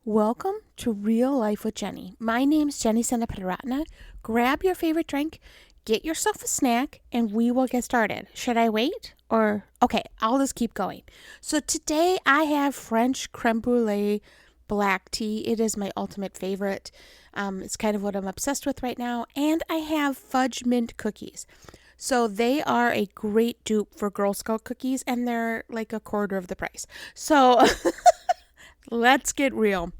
Welcome to Real Life with Jenny. My name's Jenny Senaparatna. Grab your favorite drink, get yourself a snack, and we will get started. Should I wait? Okay, I'll just keep going. So today I have French creme brulee black tea. It is my ultimate favorite. It's kind of what I'm obsessed with right now. And I have fudge mint cookies. So they are a great dupe for Girl Scout cookies, and they're like a quarter of the price. So let's get real.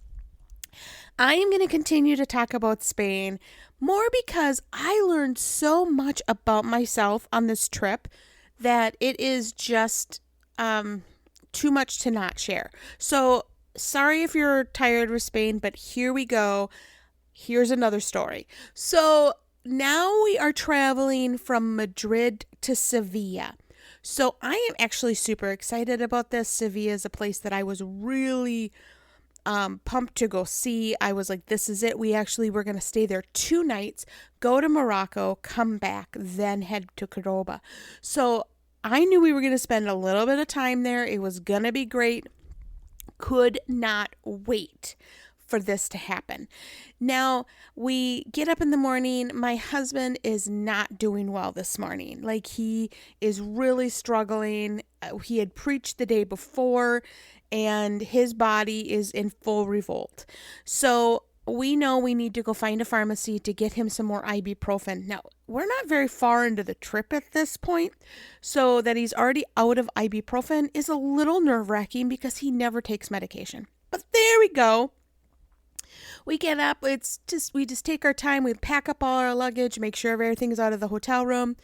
I am going to continue to talk about Spain more because I learned so much about myself on this trip that it is just too much to not share. So, sorry if you're tired with Spain, but here we go. Here's another story. So, now we are traveling from Madrid to Sevilla. So, I am actually super excited about this. Sevilla is a place that I was really pumped to go see. I was like, this is it. We actually were going to stay there 2 nights, go to Morocco, come back, then head to Cordoba. So I knew we were going to spend a little bit of time there. It was going to be great. Could not wait for this to happen. Now, we get up in the morning. My husband is not doing well this morning. Like, he is really struggling. He had preached the day before, and his body is in full revolt. So, we know we need to go find a pharmacy to get him some more ibuprofen. Now, we're not very far into the trip at this point, so that he's already out of ibuprofen is a little nerve-wracking because he never takes medication. But there we go. We get up, we just take our time, we pack up all our luggage, make sure everything's out of the hotel room,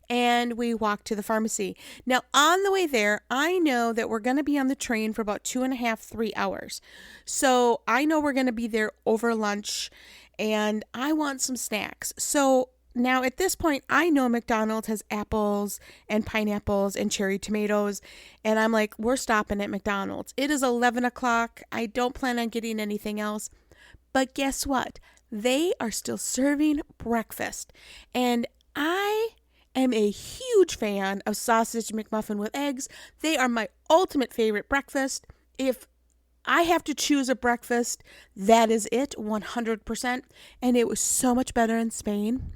and we walk to the pharmacy. Now, on the way there, I know that we're going to be on the train for about 2.5, 3 hours. So I know we're going to be there over lunch, and I want some snacks. So now at this point, I know McDonald's has apples and pineapples and cherry tomatoes, and I'm like, we're stopping at McDonald's. It is 11 o'clock. I don't plan on getting anything else. But guess what? They are still serving breakfast. And I am a huge fan of sausage McMuffin with eggs. They are my ultimate favorite breakfast. If I have to choose a breakfast, that is it, 100%. And it was so much better in Spain.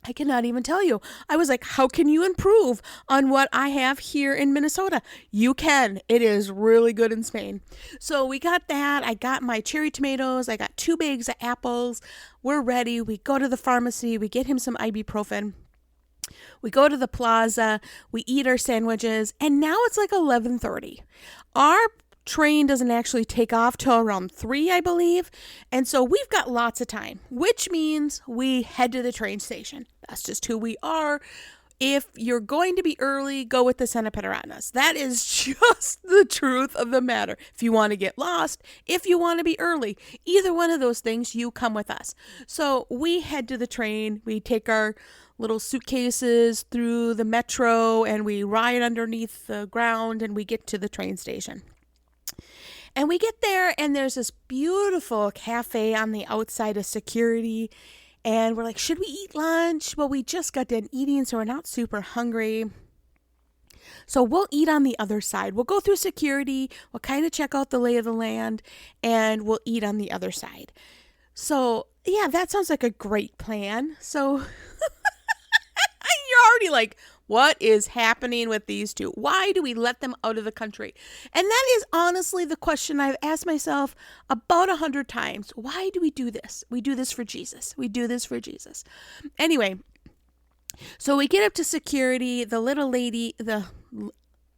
I cannot even tell you. I was like, how can you improve on what I have here in Minnesota? You can. It is really good in Spain. So we got that. I got my cherry tomatoes. I got 2 bags of apples. We're ready. We go to the pharmacy. We get him some ibuprofen. We go to the plaza. We eat our sandwiches. And now it's like 11:30. Our train doesn't actually take off till around 3, I believe. And so we've got lots of time, which means we head to the train station. That's just who we are. If you're going to be early, go with the Senaparatnas. That is just the truth of the matter. If you want to get lost, if you want to be early, either one of those things, you come with us. So we head to the train. We take our little suitcases through the metro and we ride underneath the ground and we get to the train station. And we get there, and there's this beautiful cafe on the outside of security. And we're like, should we eat lunch? Well, we just got done eating, so we're not super hungry. So we'll eat on the other side. We'll go through security. We'll kind of check out the lay of the land, and we'll eat on the other side. So, yeah, that sounds like a great plan. So you're already like, what is happening with these two? Why do we let them out of the country? And that is honestly the question I've asked myself about 100 times. Why do we do this? We do this for Jesus. We do this for Jesus. Anyway, so we get up to security. The little lady, the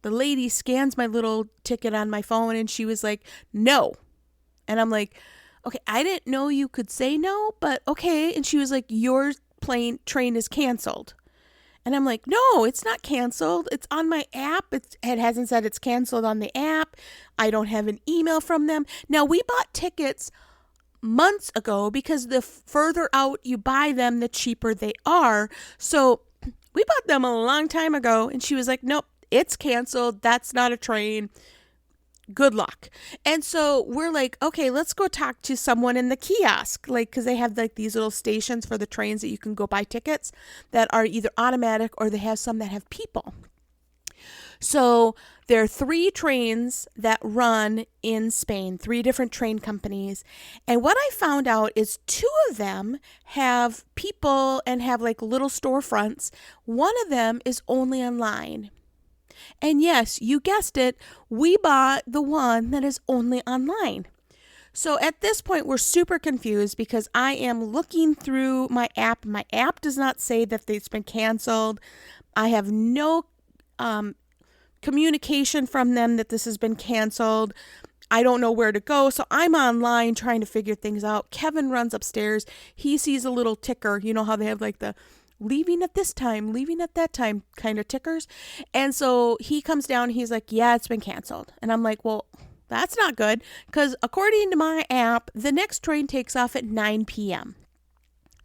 lady scans my little ticket on my phone, and she was like, no. And I'm like, okay, I didn't know you could say no, but okay. And she was like, your train is canceled. And I'm like, no, it's not canceled. It's on my app. It hasn't said it's canceled on the app. I don't have an email from them. Now, we bought tickets months ago because the further out you buy them, the cheaper they are. So we bought them a long time ago. And she was like, nope, it's canceled. That's not a train. Good luck. And so we're like, okay, let's go talk to someone in the kiosk, like, because they have like these little stations for the trains that you can go buy tickets that are either automatic or they have some that have people. So there are 3 trains that run in Spain, 3 different train companies. And what I found out is 2 of them have people and have like little storefronts. One of them is only online. And yes, you guessed it, we bought the one that is only online. So at this point, we're super confused because I am looking through my app. My app does not say that it's been canceled. I have no communication from them that this has been canceled. I don't know where to go. So I'm online trying to figure things out. Kevin runs upstairs. He sees a little ticker. You know how they have like the leaving at this time, leaving at that time kind of tickers. And so he comes down. He's like, yeah, it's been canceled. And I'm like, well, that's not good because according to my app, the next train takes off at 9 p.m.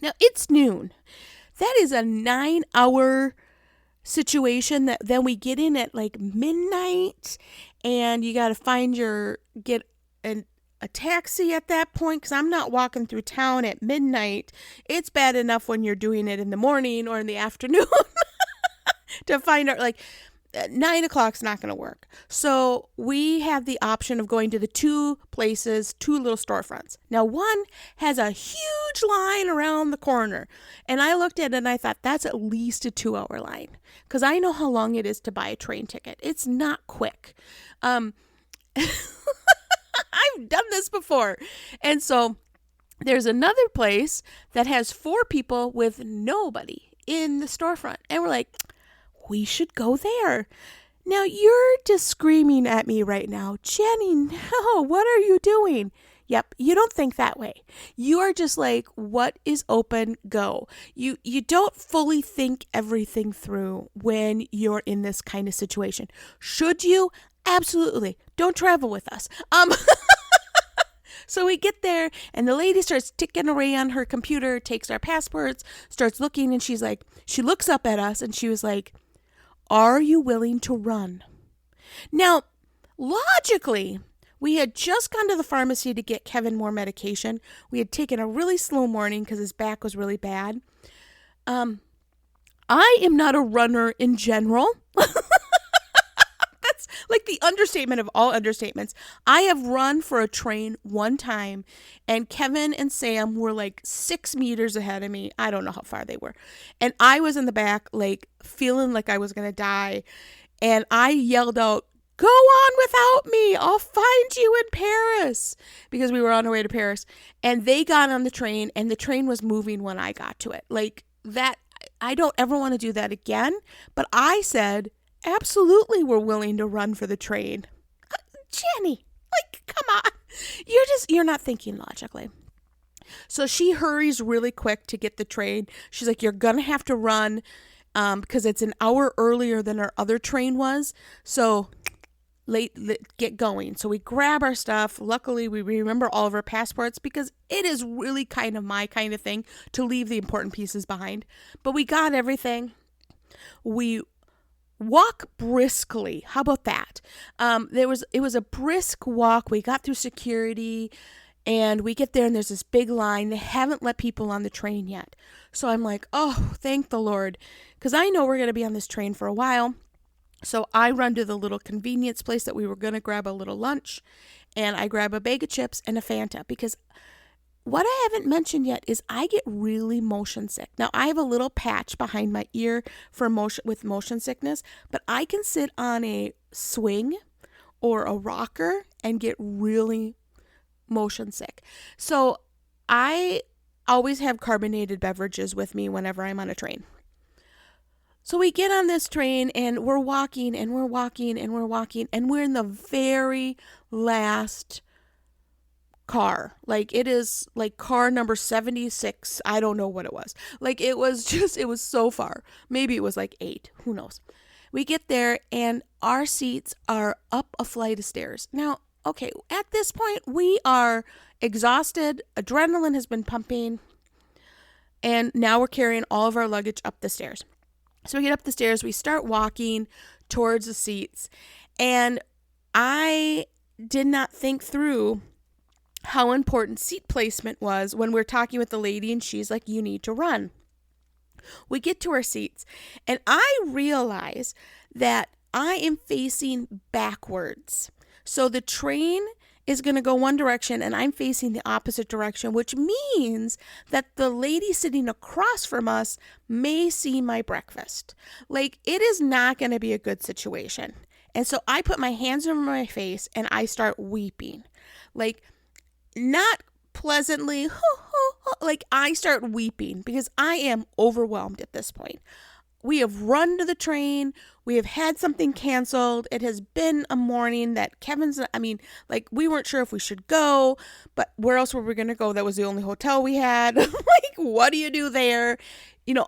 Now it's noon. That is a 9-hour situation that then we get in at like midnight and you got to get a taxi at that point because I'm not walking through town at midnight. It's bad enough when you're doing it in the morning or in the afternoon to find out like 9 o'clock's not going to work. So we have the option of going to the 2 places, 2 little storefronts. Now one has a huge line around the corner. And I looked at it and I thought that's at least a 2-hour line. Because I know how long it is to buy a train ticket. It's not quick. I've done this before. And so there's another place that has 4 people with nobody in the storefront. And we're like, we should go there. Now you're just screaming at me right now, Jenny, no, what are you doing? Yep, you don't think that way. You are just like, what is open, go. You don't fully think everything through when you're in this kind of situation. Should you? Absolutely. Don't travel with us. So we get there and the lady starts ticking away on her computer, takes our passports, starts looking, and she looks up at us and she was like, are you willing to run? Now, logically, we had just gone to the pharmacy to get Kevin more medication. We had taken a really slow morning because his back was really bad. I am not a runner in general. That's like the understatement of all understatements. I have run for a train one time, and Kevin and Sam were like 6 meters ahead of me. I don't know how far they were. And I was in the back, like feeling like I was going to die. And I yelled out, go on without me. I'll find you in Paris. Because we were on our way to Paris. And they got on the train, and the train was moving when I got to it. Like that, I don't ever want to do that again. But I said, absolutely, we're willing to run for the train. Jenny, like, come on. You're not thinking logically. So she hurries really quick to get the train. She's like, you're going to have to run because it's an hour earlier than our other train was. So get going. So we grab our stuff. Luckily, we remember all of our passports because it is really kind of my kind of thing to leave the important pieces behind. But we got everything. We walk briskly. How about that? It was a brisk walk. We got through security and we get there and there's this big line. They haven't let people on the train yet. So I'm like, oh, thank the Lord. Because I know we're going to be on this train for a while. So I run to the little convenience place that we were going to grab a little lunch. And I grab a bag of chips and a Fanta because what I haven't mentioned yet is I get really motion sick. Now, I have a little patch behind my ear with motion sickness, but I can sit on a swing or a rocker and get really motion sick. So I always have carbonated beverages with me whenever I'm on a train. So we get on this train and we're walking and we're walking and we're walking and we're in the very last car. Like it is like car number 76. I don't know what it was. Like it was so far. Maybe it was like 8. Who knows? We get there and our seats are up a flight of stairs. Now, okay, at this point we are exhausted. Adrenaline has been pumping. And now we're carrying all of our luggage up the stairs. So we get up the stairs, we start walking towards the seats, and I did not think through how important seat placement was when we're talking with the lady and she's like, you need to run. We get to our seats, and I realize that I am facing backwards. So the train is going to go one direction and I'm facing the opposite direction, which means that the lady sitting across from us may see my breakfast. Like, it is not going to be a good situation. And so I put my hands over my face and I start weeping. Like, not pleasantly, like I start weeping because I am overwhelmed at this point. We have run to the train. We have had something canceled. It has been a morning that we weren't sure if we should go, but where else were we going to go? That was the only hotel we had. Like, what do you do there?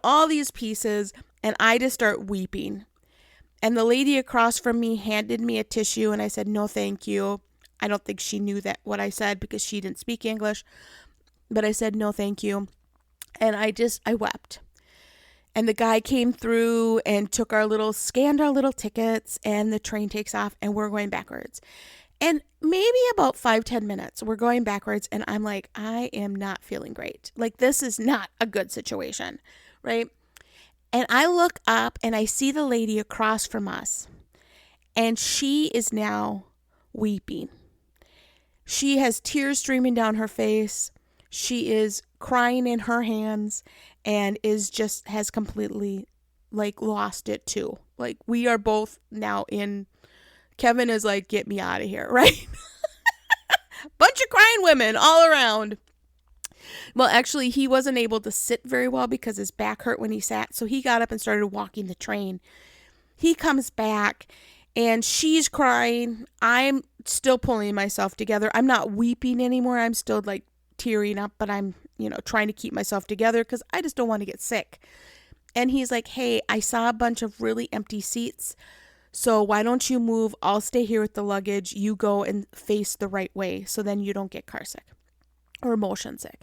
All these pieces. And I just start weeping. And the lady across from me handed me a tissue and I said, no, thank you. I don't think she knew that what I said because she didn't speak English, but I said, no, thank you. And I wept. And the guy came through and scanned our little tickets, and the train takes off and we're going backwards. And maybe about 5-10 minutes, we're going backwards and I'm like, I am not feeling great. Like, this is not a good situation, right? And I look up and I see the lady across from us, and she is now weeping. She has tears streaming down her face. She is crying in her hands and has completely lost it too. Like, we are both now Kevin is like, get me out of here, right? Bunch of crying women all around. Well, actually, he wasn't able to sit very well because his back hurt when he sat. So he got up and started walking the train. He comes back and she's crying. I'm still pulling myself together. I'm not weeping anymore. I'm still tearing up, but I'm, trying to keep myself together because I just don't want to get sick. And he's like, hey, I saw a bunch of really empty seats. So why don't you move? I'll stay here with the luggage. You go and face the right way so then you don't get car sick or motion sick.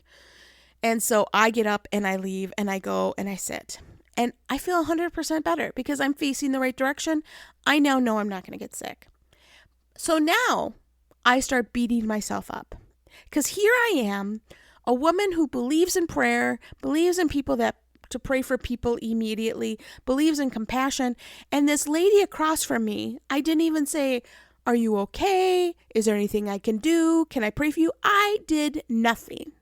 And so I get up and I leave and I go and I sit. And I feel 100% better because I'm facing the right direction. I now know I'm not going to get sick. So now I start beating myself up because here I am, a woman who believes in prayer, believes in people to pray for people immediately, believes in compassion. And this lady across from me, I didn't even say, are you okay? Is there anything I can do? Can I pray for you? I did nothing.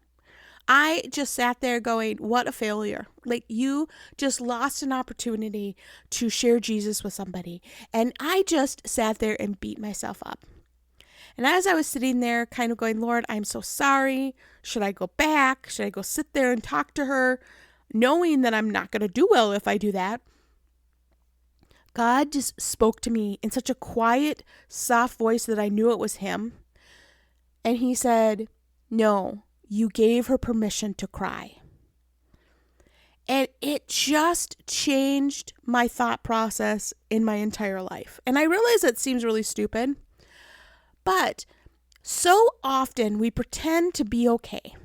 I just sat there going, what a failure. Like, you just lost an opportunity to share Jesus with somebody. And I just sat there and beat myself up. And as I was sitting there kind of going, Lord, I'm so sorry. Should I go back? Should I go sit there and talk to her? Knowing that I'm not going to do well if I do that. God just spoke to me in such a quiet, soft voice that I knew it was him. And he said, no, you gave her permission to cry. And it just changed my thought process in my entire life. And I realize it seems really stupid, but so often we pretend to be okay.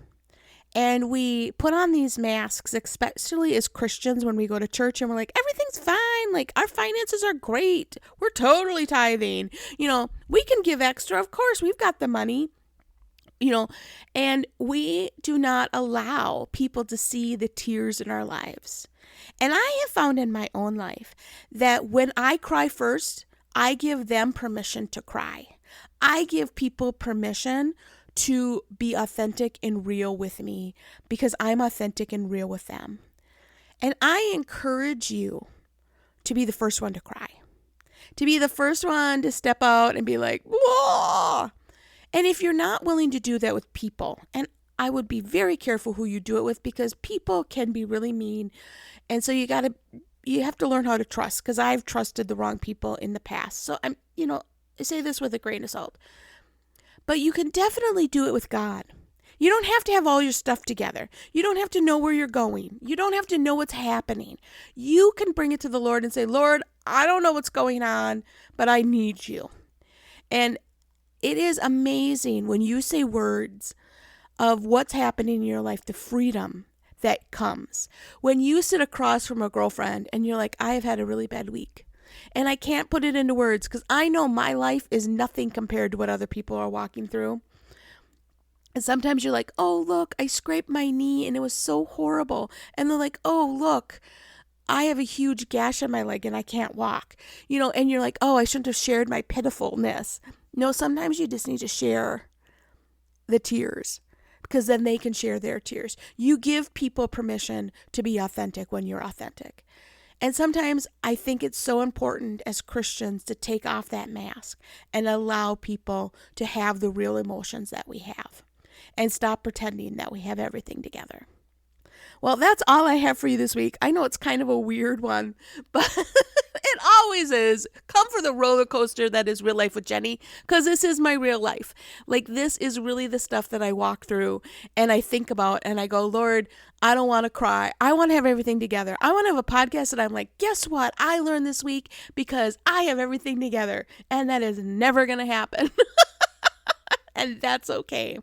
And we put on these masks, especially as Christians when we go to church and we're like, everything's fine. Like, our finances are great. We're totally tithing. We can give extra. Of course, we've got the money. And we do not allow people to see the tears in our lives. And I have found in my own life that when I cry first, I give them permission to cry. I give people permission to be authentic and real with me because I'm authentic and real with them. And I encourage you to be the first one to cry, to be the first one to step out and be like, whoa. And if you're not willing to do that with people, and I would be very careful who you do it with because people can be really mean. And so you have to learn how to trust, because I've trusted the wrong people in the past. So I say this with a grain of salt. But you can definitely do it with God. You don't have to have all your stuff together. You don't have to know where you're going. You don't have to know what's happening. You can bring it to the Lord and say, Lord, I don't know what's going on, but I need you. And it is amazing when you say words of what's happening in your life, the freedom that comes. When you sit across from a girlfriend and you're like, I've had a really bad week. And I can't put it into words because I know my life is nothing compared to what other people are walking through. And sometimes you're like, oh, look, I scraped my knee and it was so horrible. And they're like, oh, look, I have a huge gash on my leg and I can't walk, and you're like, oh, I shouldn't have shared my pitifulness. No, sometimes you just need to share the tears because then they can share their tears. You give people permission to be authentic when you're authentic. And sometimes I think it's so important as Christians to take off that mask and allow people to have the real emotions that we have and stop pretending that we have everything together. Well, that's all I have for you this week. I know it's kind of a weird one, but it always is. Come for the roller coaster that is Real Life with Jenny, because this is my real life. Like, this is really the stuff that I walk through and I think about and I go, Lord, I don't want to cry. I want to have everything together. I want to have a podcast that I'm like, guess what? I learned this week because I have everything together. And that is never going to happen. And that's okay.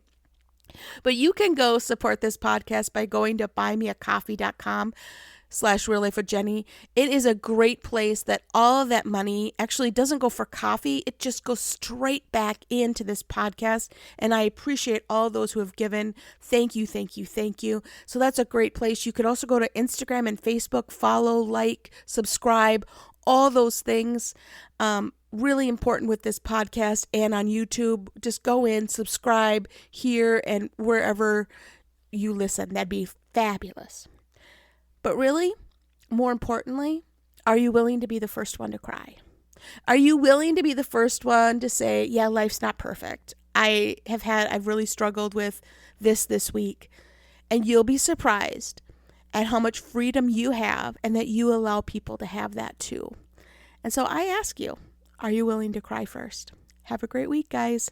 But you can go support this podcast by going to buymeacoffee.com/reallifewithjenny. It is a great place that all of that money actually doesn't go for coffee. It just goes straight back into this podcast. And I appreciate all those who have given. Thank you, thank you, thank you. So that's a great place. You could also go to Instagram and Facebook, follow, like, subscribe, all those things. Really important with this podcast and on YouTube. Just go in, subscribe here and wherever you listen. That'd be fabulous. But really, more importantly, are you willing to be the first one to cry? Are you willing to be the first one to say, yeah, life's not perfect. I've really struggled with this week. And you'll be surprised at how much freedom you have and that you allow people to have that too. And so I ask you, are you willing to cry first? Have a great week, guys.